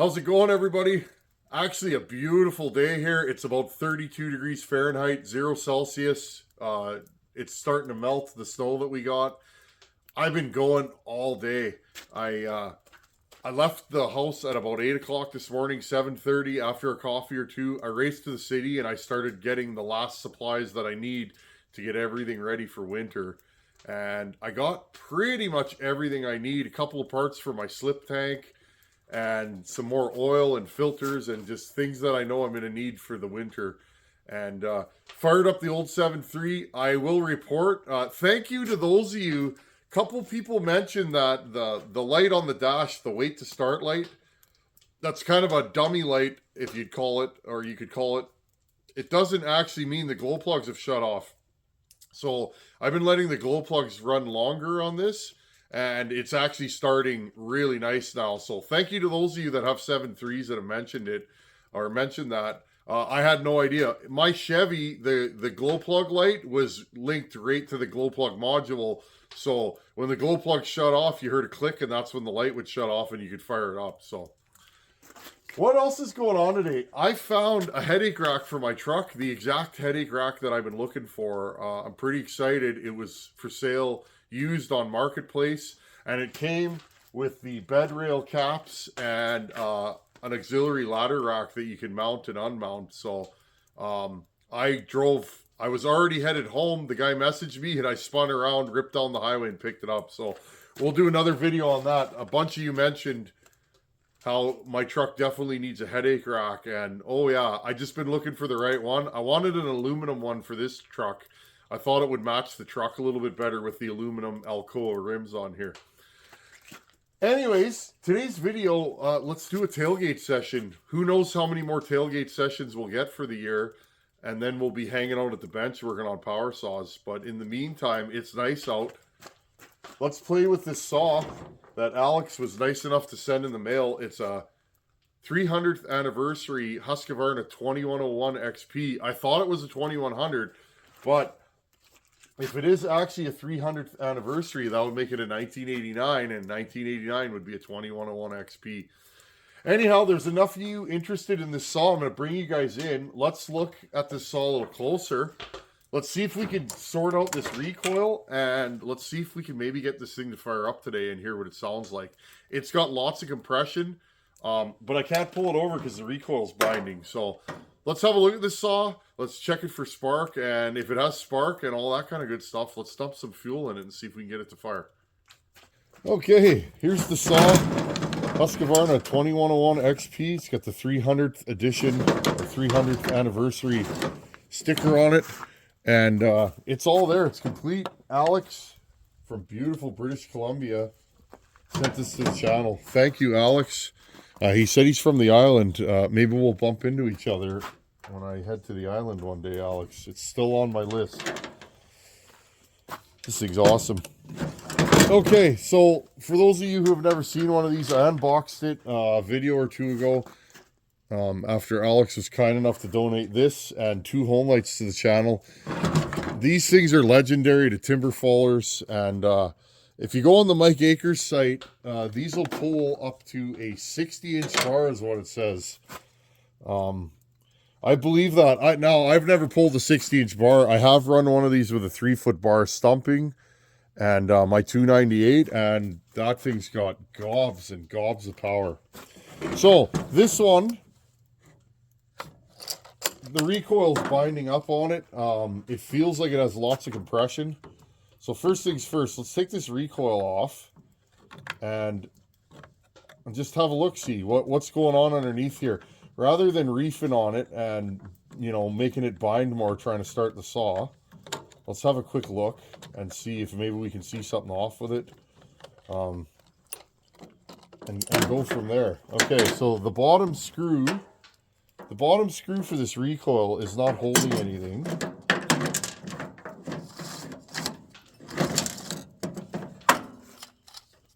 How's it going, everybody? Actually, a beautiful day here. It's about 32 degrees Fahrenheit, 0 Celsius. It's starting to melt, the snow that we got. I've been going all day. I left the house at about 8 o'clock this morning, 7:30, after a coffee or two. I raced to the city and I started getting the last supplies that I need to get everything ready for winter. And I got pretty much everything I need. A couple of parts for my slip tank and some more oil and filters and just things that I know I'm going to need for the winter. And fired up the old 7.3. I will report. Thank you to those of you. Couple people mentioned that the light on the dash, the wait to start light, that's kind of a dummy light, if you'd call it, or you could call it. It doesn't actually mean the glow plugs have shut off. So I've been letting the glow plugs run longer on this, and it's actually starting really nice now. So thank you to those of you that have 7.3s that have mentioned it, or mentioned that. I had no idea. My Chevy, the glow plug light was linked right to the glow plug module. So when the glow plug shut off, you heard a click, and that's when the light would shut off and you could fire it up. So what else is going on today? I found a headache rack for my truck, the exact headache rack that I've been looking for. I'm pretty excited. It was for sale, used on Marketplace, and it came with the bed rail caps and an auxiliary ladder rack that you can mount and unmount. So I was already headed home. The guy messaged me and I spun around, ripped down the highway and picked it up. So we'll do another video on that. A bunch of you mentioned how my truck definitely needs a headache rack, and oh yeah, I just been looking for the right one. I wanted an aluminum one for this truck. I thought it would match the truck a little bit better with the aluminum Alcoa rims on here. Anyways, today's video, let's do a tailgate session. Who knows how many more tailgate sessions we'll get for the year, and then we'll be hanging out at the bench working on power saws. But in the meantime, it's nice out. Let's play with this saw that Alex was nice enough to send in the mail. It's a 300th anniversary Husqvarna 2101 XP. I thought it was a 2100, but if it is actually a 300th anniversary, that would make it a 1989, and 1989 would be a 2101 XP. Anyhow, there's enough of you interested in this saw. I'm going to bring you guys in. Let's look at this saw a little closer. Let's see if we can sort out this recoil, and let's see if we can maybe get this thing to fire up today and hear what it sounds like. It's got lots of compression, but I can't pull it over because the recoil's binding. So let's have a look at this saw. Let's check it for spark, and if it has spark and all that kind of good stuff, let's dump some fuel in it and see if we can get it to fire. Okay, here's the saw. Husqvarna 2101 XP. It's got the 300th edition, or 300th anniversary sticker on it. And it's all there. It's complete. Alex from beautiful British Columbia sent this to the channel. Thank you, Alex. He said he's from the island. Maybe we'll bump into each other when I head to the island one day, Alex. It's still on my list. This thing's awesome. Okay, so for those of you who have never seen one of these, I unboxed it a video or two ago. After Alex was kind enough to donate this and 2 home lights to the channel. These things are legendary to timber fallers, and if you go on the Mike Akers site, these will pull up to a 60-inch bar is what it says. I believe that. Now, I've never pulled a 60-inch bar. I have run one of these with a 3-foot bar stumping, and my 298, and that thing's got gobs and gobs of power. So, this one, the recoil's binding up on it. It feels like it has lots of compression. So first things first, let's take this recoil off and just have a look-see what's going on underneath here. Rather than reefing on it and, you know, making it bind more trying to start the saw, let's have a quick look and see if maybe we can see something off with it. And go from there. Okay, so the bottom screw for this recoil is not holding anything.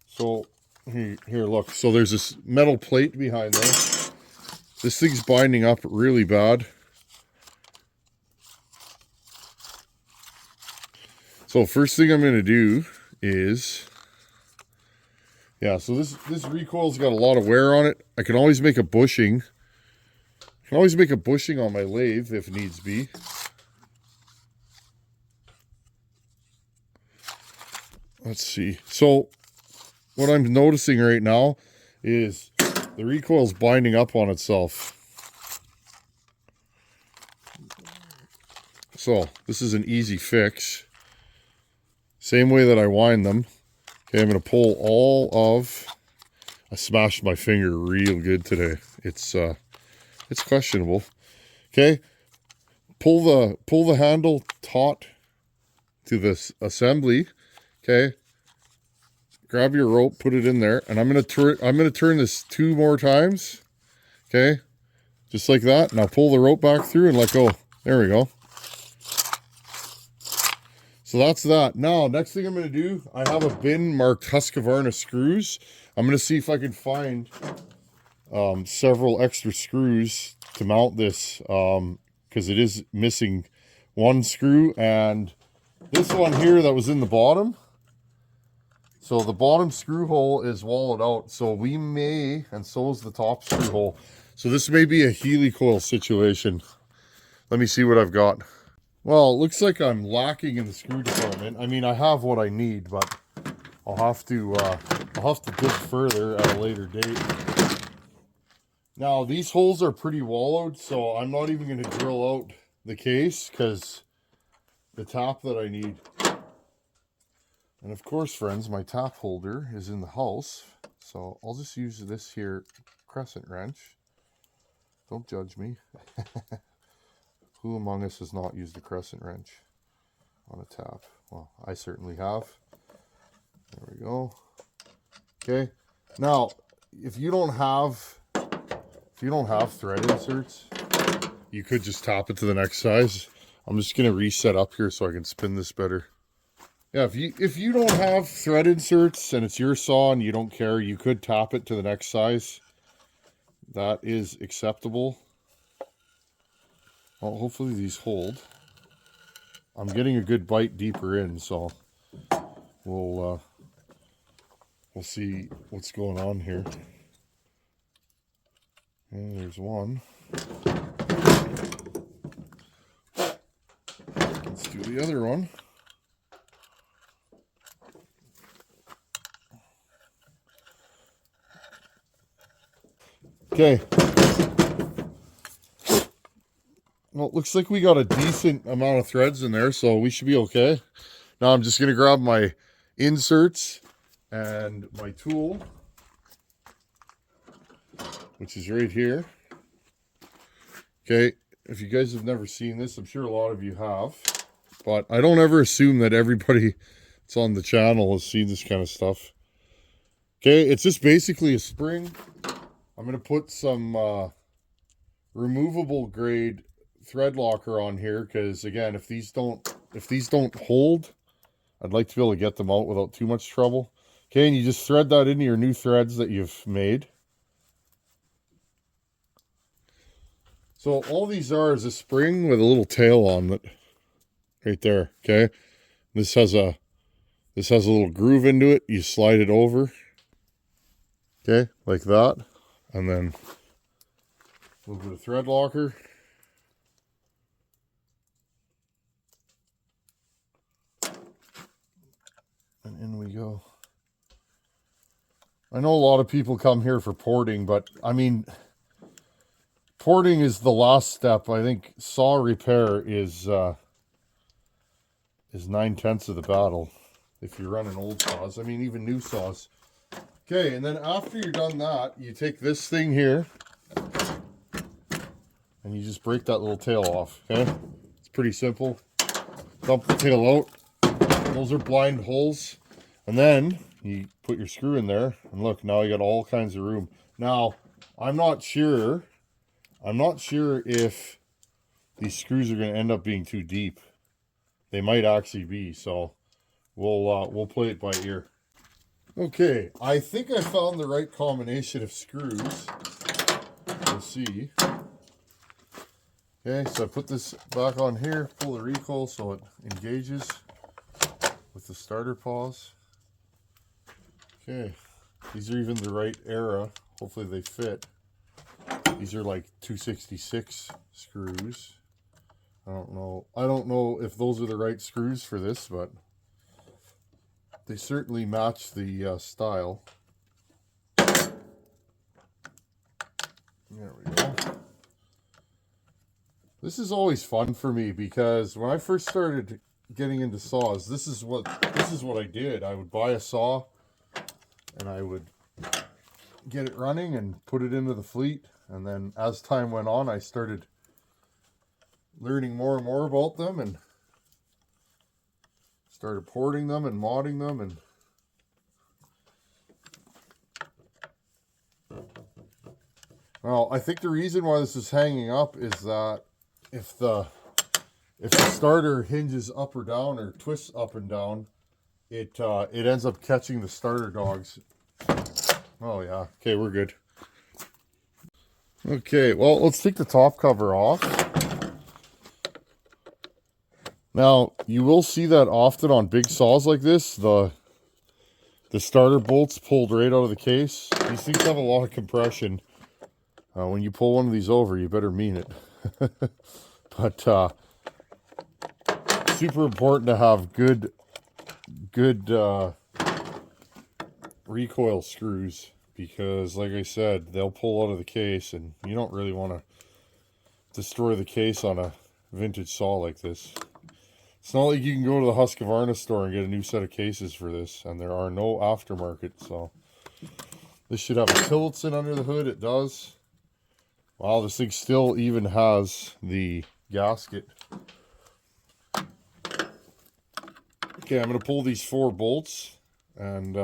So here, look. So there's this metal plate behind there. This thing's binding up really bad. So first thing I'm going to do is Yeah, so this recoil's got a lot of wear on it. I can always make a bushing. I can always make a bushing on my lathe if needs be. Let's see. So what I'm noticing right now is the recoil's binding up on itself. So this is an easy fix. Same way that I wind them. Okay, I'm going to pull all of... I smashed my finger real good today. It's questionable. Okay, pull the handle taut to this assembly. Okay, grab your rope, put it in there, and I'm gonna turn this 2 more times. Okay, just like that. Now pull the rope back through and let go. There we go. So that's that. Now, next thing I'm gonna do, I have a bin marked Husqvarna screws. I'm gonna see if I can find several extra screws to mount this, because it is missing 1 screw, and this one here that was in the bottom. So the bottom screw hole is walled out, so we may, and so is the top screw hole. So this may be a Healy coil situation. Let me see what I've got. Well, it looks like I'm lacking in the screw department. I mean, I have what I need, but I'll have to dig further at a later date. Now, these holes are pretty wallowed, so I'm not even going to drill out the case, because the tap that I need. And of course, friends, my tap holder is in the house, so I'll just use this here crescent wrench. Don't judge me. Who among us has not used a crescent wrench on a tap? Well, I certainly have. There we go. Okay. Now, if you don't have thread inserts, you could just tap it to the next size. I'm just gonna reset up here so I can spin this better. Yeah, if you don't have thread inserts and it's your saw and you don't care, you could tap it to the next size. That is acceptable. Well, hopefully these hold. I'm getting a good bite deeper in, so we'll see what's going on here. And there's one. Let's do the other one. Okay. Well, it looks like we got a decent amount of threads in there, so we should be okay. Now I'm just going to grab my inserts and my tool, which is right here. Okay, if you guys have never seen this, I'm sure a lot of you have, but I don't ever assume that everybody that's on the channel has seen this kind of stuff. Okay, it's just basically a spring. I'm going to put some removable grade thread locker on here, because again, if these don't hold, I'd like to be able to get them out without too much trouble. Okay, and you just thread that into your new threads that you've made. So all these are is a spring with a little tail on it right there. Okay, this has a little groove into it. You slide it over, okay, like that, and then a little bit of thread locker. And in we go. I know a lot of people come here for porting, but I mean, porting is the last step. I think saw repair is 9/10 of the battle if you're running old saws. I mean, even new saws. Okay, and then after you're done that, you take this thing here and you just break that little tail off. Okay, it's pretty simple. Dump the tail out. Those are blind holes, and then you put your screw in there, and look, now you got all kinds of room. Now, I'm not sure if these screws are going to end up being too deep. They might actually be, so we'll play it by ear. Okay, I think I found the right combination of screws. We'll see. Okay, so I put this back on here, pull the recoil so it engages with the starter pause. Okay, These are even the right era. Hopefully they fit. These are like 266 screws. I don't know if those are the right screws for this, but they certainly match the style. There we go. This is always fun for me because when I first started getting into saws, this is what I did. I would buy a saw and I would get it running and put it into the fleet, and then as time went on, I started learning more and more about them and started porting them and modding them. And well, I think the reason why this is hanging up is that if the starter hinges up or down or twists up and down, it ends up catching the starter dogs. Oh yeah, okay, we're good. Okay, well, let's take the top cover off. Now, you will see that often on big saws like this, the starter bolts pulled right out of the case. These things have a lot of compression. When you pull one of these over, you better mean it. But super important to have good recoil screws, because like I said, they'll pull out of the case, and you don't really want to destroy the case on a vintage saw like this. It's not like you can go to the Husqvarna store and get a new set of cases for this, and there are no aftermarket, so this should have a Tillotson under the hood. It does. Wow, this thing still even has the gasket. Okay, I'm going to pull these 4 bolts and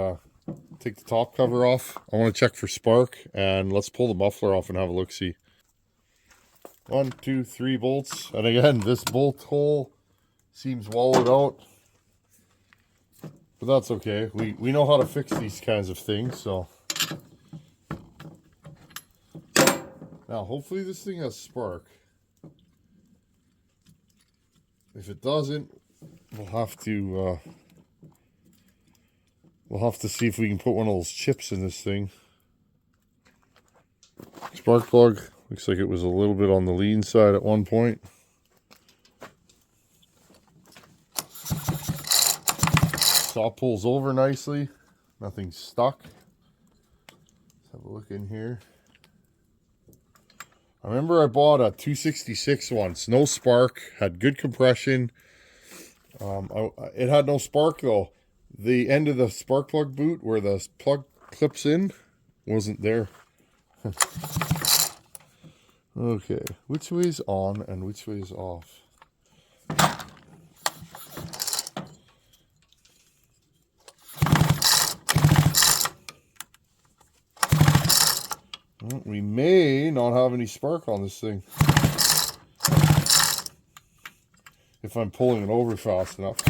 take the top cover off. I want to check for spark, and let's pull the muffler off and have a look-see. 1, 2, 3 bolts. And again, this bolt hole seems wallowed out, but that's okay. We know how to fix these kinds of things, so. Now, hopefully this thing has spark. If it doesn't, we'll have to see if we can put one of those chips in this thing. Spark plug looks like it was a little bit on the lean side at one point. Saw pulls over nicely. Nothing's stuck. Let's have a look in here. I remember I bought a 266 once. No spark. Had good compression. It had no spark though. The end of the spark plug boot where the plug clips in wasn't there. Okay, which way's on and which way's off? Well, we may not have any spark on this thing if I'm pulling it over fast enough.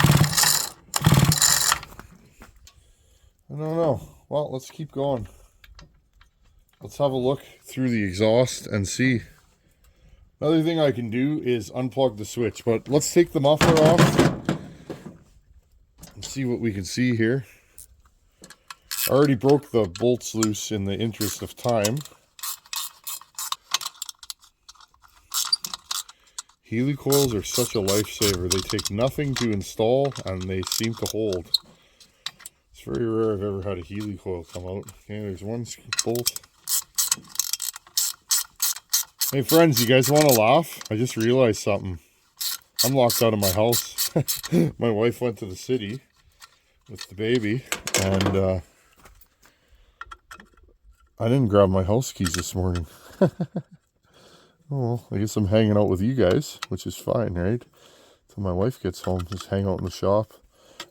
I don't know. Well, let's keep going. Let's have a look through the exhaust and see. Another thing I can do is unplug the switch, but let's take the muffler off and see what we can see here. I already broke the bolts loose in the interest of time. Healy coils are such a lifesaver. They take nothing to install and they seem to hold. It's very rare I've ever had a Healy coil come out. Okay, there's one bolt. Hey friends, you guys want to laugh? I just realized something. I'm locked out of my house. My wife went to the city with the baby, and I didn't grab my house keys this morning. Oh, well, I guess I'm hanging out with you guys, which is fine, right? Till my wife gets home, just hang out in the shop.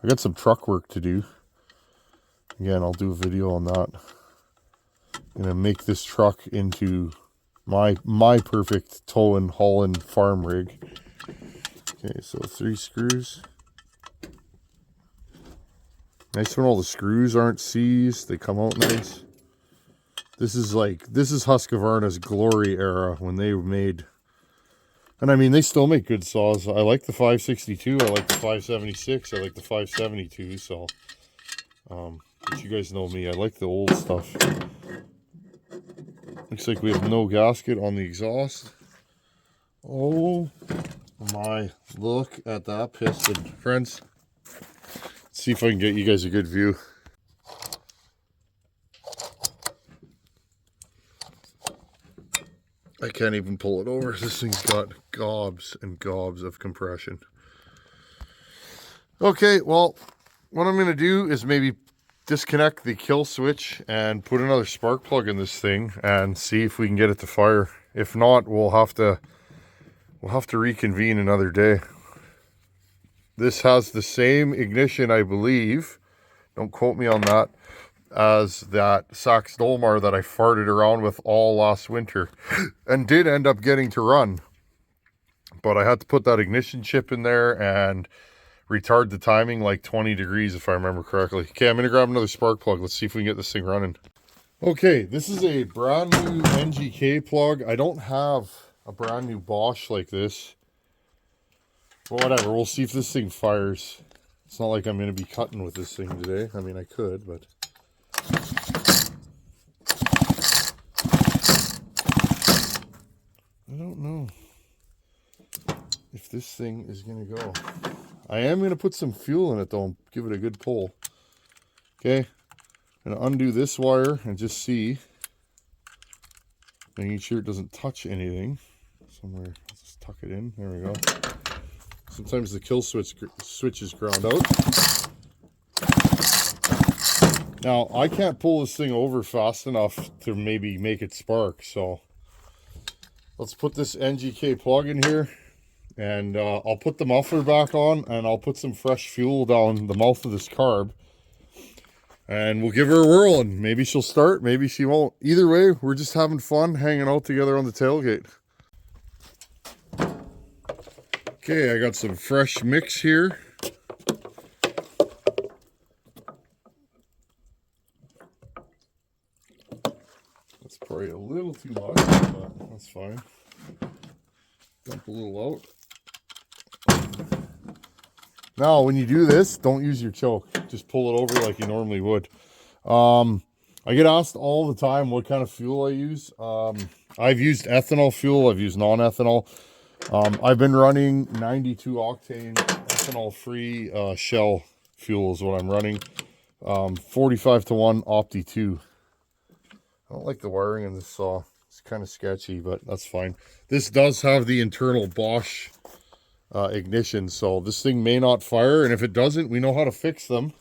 I got some truck work to do. Again, I'll do a video on that. I'm gonna make this truck into my perfect towing, hauling farm rig. Okay, so 3 screws. Nice when all the screws aren't seized; they come out nice. This is Husqvarna's glory era when they made, and I mean they still make good saws. I like the 562, I like the 576, I like the 572. So But you guys know me, I like the old stuff. Looks like we have no gasket on the exhaust. Oh my, look at that piston. Friends, let's see if I can get you guys a good view. I can't even pull it over. This thing's got gobs and gobs of compression. Okay, well, what I'm going to do is maybe disconnect the kill switch and put another spark plug in this thing and see if we can get it to fire. If not, we'll have to reconvene another day. This has the same ignition, I believe, don't quote me on that, as that Sax Dolmar that I farted around with all last winter and did end up getting to run. But I had to put that ignition chip in there and retard the timing like 20 degrees if I remember correctly. Okay, I'm going to grab another spark plug. Let's see if we can get this thing running. Okay, this is a brand new NGK plug. I don't have a brand new Bosch like this. But whatever, we'll see if this thing fires. It's not like I'm going to be cutting with this thing today. I mean, I could, but... I don't know if this thing is going to go. I am going to put some fuel in it though and give it a good pull. Okay, I'm going to undo this wire and just see. Making sure it doesn't touch anything. Somewhere, let's just tuck it in. There we go. Sometimes the kill switch is ground out. Now, I can't pull this thing over fast enough to maybe make it spark, so let's put this NGK plug in here, and I'll put the muffler back on, and I'll put some fresh fuel down the mouth of this carb, and we'll give her a whirl, and maybe she'll start, maybe she won't. Either way, we're just having fun hanging out together on the tailgate. Okay, I got some fresh mix here. That's probably a little too much, but that's fine. Dump a little out. Now, when you do this, don't use your choke. Just pull it over like you normally would. I get asked all the time what kind of fuel I use. I've used ethanol fuel. I've used non-ethanol. I've been running 92 octane ethanol-free Shell fuel is what I'm running. 45-to-1 Opti 2. I don't like the wiring in this saw. It's kind of sketchy, but that's fine. This does have the internal Bosch ignition, so this thing may not fire, and if it doesn't, we know how to fix them,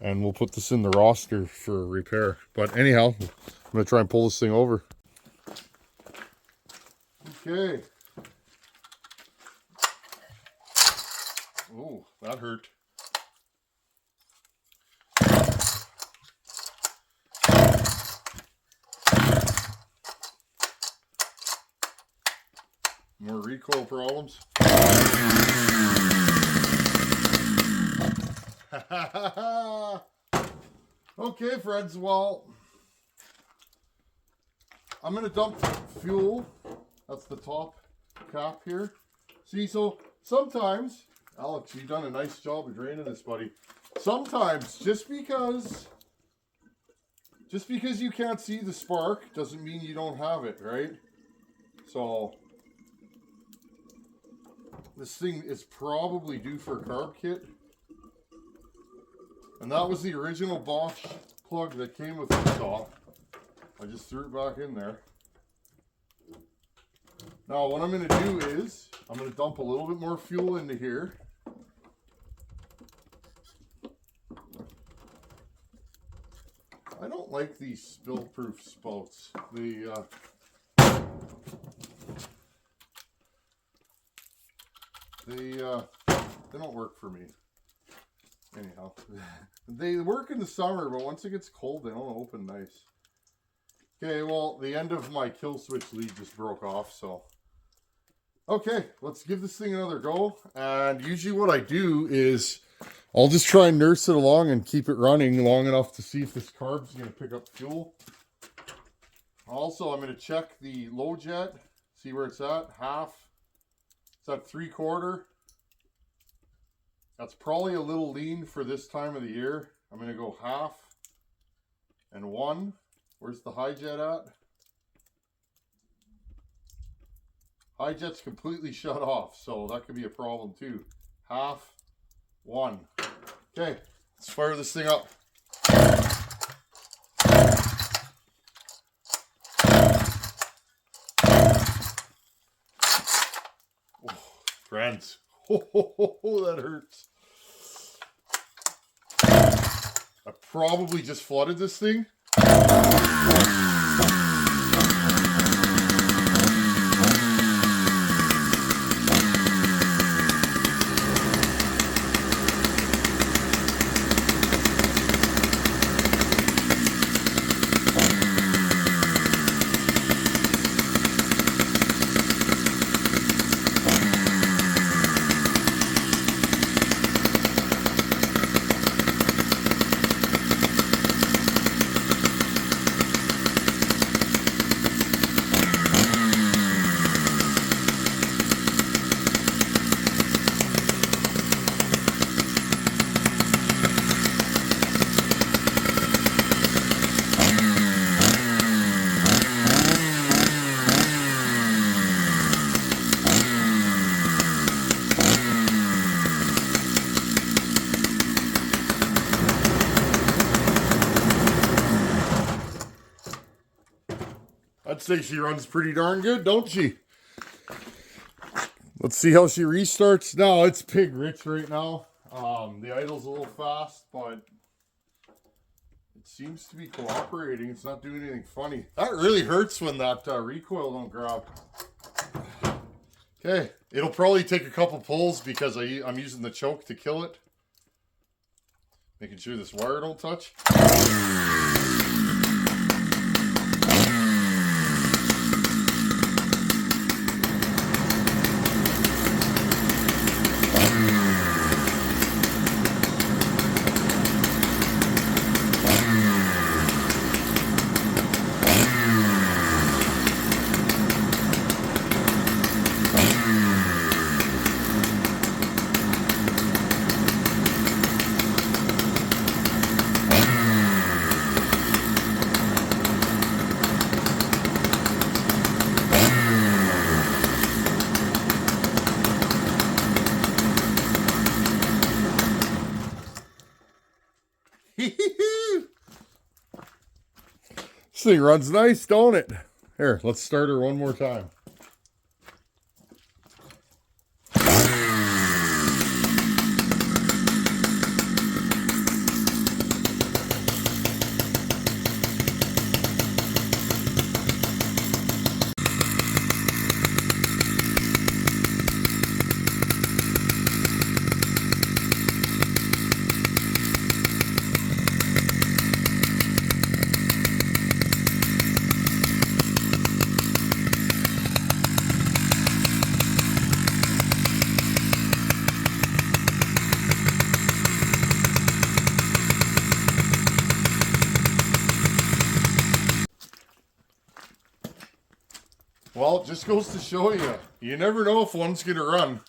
and we'll put this in the roster for repair. But anyhow, I'm going to try and pull this thing over. Okay. Oh, that hurt. More recoil problems. Okay, friends, well, I'm going to dump fuel. That's the top cap here. See, so sometimes, Alex, you've done a nice job of draining this, buddy. Sometimes, just because you can't see the spark doesn't mean you don't have it, right? So this thing is probably due for a carb kit. And that was the original Bosch plug that came with the saw. I just threw it back in there. Now what I'm going to do is, I'm going to dump a little bit more fuel into here. I don't like these spill-proof spouts. They don't work for me. Anyhow, they work in the summer, but once it gets cold, they don't open nice. Okay, well, the end of my kill switch lead just broke off, so. Okay, let's give this thing another go. And usually what I do is I'll just try and nurse it along and keep it running long enough to see if this carb's going to pick up fuel. Also, I'm going to check the low jet, see where it's at. Half. It's at 3/4. That's probably a little lean for this time of the year. I'm going to go half. and 1. Where's the high jet at? High jet's completely shut off, so that could be a problem too. 1/2, 1. Okay, let's fire this thing up. Oh, friends, oh, that hurts. I probably just flooded this thing. I'd say she runs pretty darn good, don't she? Let's see how she restarts. No, it's pig rich right now. The idle's a little fast, but it seems to be cooperating. It's not doing anything funny. That really hurts when that recoil don't grab. Okay, it'll probably take a couple pulls because I'm using the choke to kill it. Making sure this wire don't touch. This thing runs nice, don't it? Here, let's start her one more time. Well, it just goes to show you, you never know if one's going to run.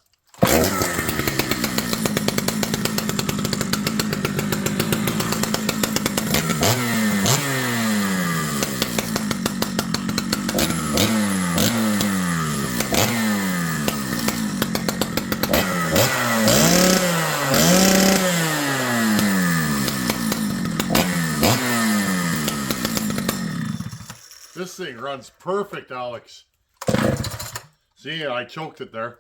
This thing runs perfect, Alex. See, I choked it there.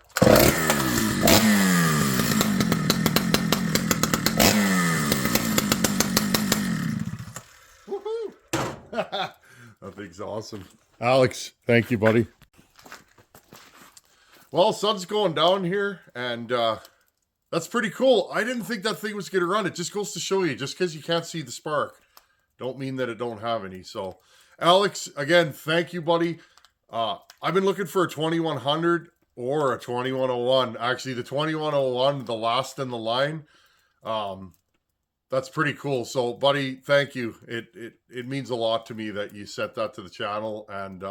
Woohoo! That thing's awesome. Alex, thank you, buddy. Well, sun's going down here, and that's pretty cool. I didn't think that thing was going to run. It just goes to show you, just because you can't see the spark, don't mean that it don't have any. So, Alex, again, thank you, buddy. I've been looking for a 2100 or a 2101. Actually, the 2101, the last in the line. That's pretty cool. So, buddy, thank you. It means a lot to me that you sent that to the channel. And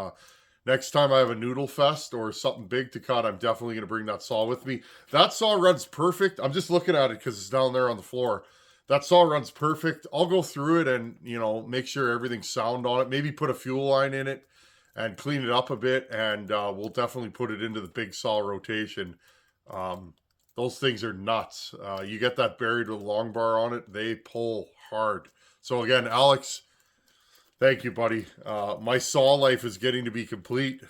next time I have a noodle fest or something big to cut, I'm definitely going to bring that saw with me. That saw runs perfect. I'm just looking at it because it's down there on the floor. that saw runs perfect. I'll go through it and, you know, make sure everything's sound on it. Maybe put a fuel line in it and clean it up a bit. And we'll definitely put it into the big saw rotation. Those things are nuts. You get that buried with a long bar on it, they pull hard. So again, Alex, thank you, buddy. My saw life is getting to be complete.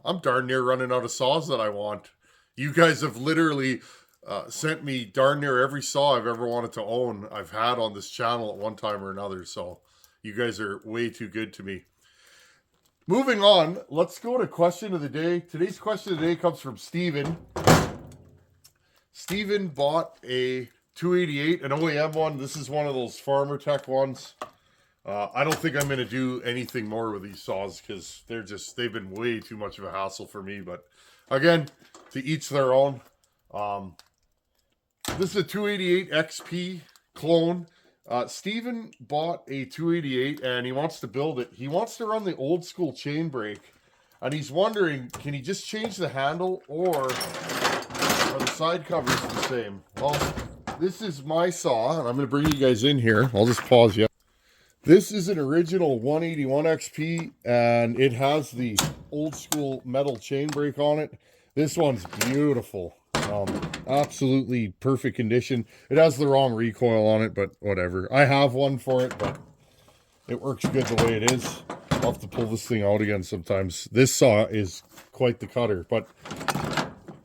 I'm darn near running out of saws that I want. You guys have literally sent me darn near every saw I've ever wanted to own. I've had on this channel at one time or another. So you guys are way too good to me. Moving on, let's go to question of the day. Today's question of the day comes from Steven. Steven bought a 288, an OEM one. This is one of those Farmer Tech ones. I don't think I'm going to do anything more with these saws because they've been way too much of a hassle for me. But again, to each their own. This is a 288 XP clone. Steven bought a 288 and he wants to build it. He wants to run the old school chain brake. And he's wondering, can he just change the handle or are the side covers the same? Well, this is my saw and I'm going to bring you guys in here. I'll just pause you. This is an original 181 XP and it has the old school metal chain brake on it. This one's beautiful. Absolutely perfect condition. It has the wrong recoil on it, but whatever. I have one for it, but it works good the way it is. I'll have to pull this thing out again sometimes. This saw is quite the cutter, but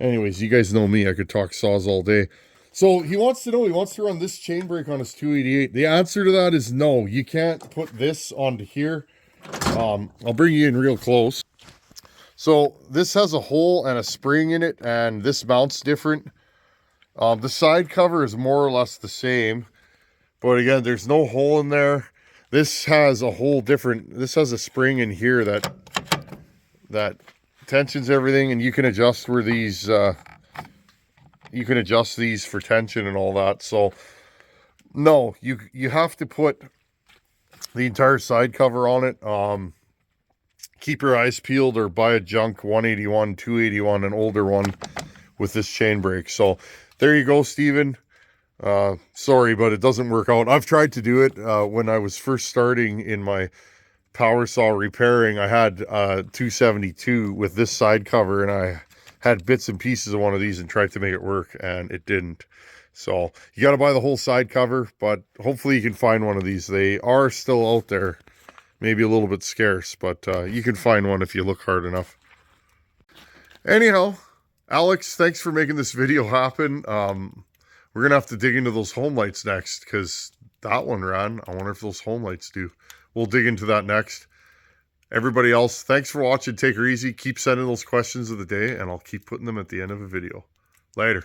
anyways, you guys know me. I could talk saws all day. So he wants to know, he wants to run this chain brake on his 288. The answer to that is no. You can't put this onto here. I'll bring you in real close. So this has a hole and a spring in it, and this mounts different. The side cover is more or less the same, but again, there's no hole in there. This has a whole different, this has a spring in here that tensions everything, and you can adjust where these, you can adjust these for tension and all that. So no, you have to put the entire side cover on it. Keep your eyes peeled or buy a junk 181, 281, an older one with this chain brake. So there you go, Steven. Sorry, but it doesn't work out. I've tried to do it when I was first starting in my power saw repairing. I had 272 with this side cover, and I had bits and pieces of one of these and tried to make it work, and it didn't. So you got to buy the whole side cover, but hopefully you can find one of these. They are still out there. Maybe a little bit scarce, but you can find one if you look hard enough. Anyhow, Alex, thanks for making this video happen. We're going to have to dig into those home lights next because that one ran. I wonder if those home lights do. We'll dig into that next. Everybody else, thanks for watching. Take her easy. Keep sending those questions of the day, and I'll keep putting them at the end of a video. Later.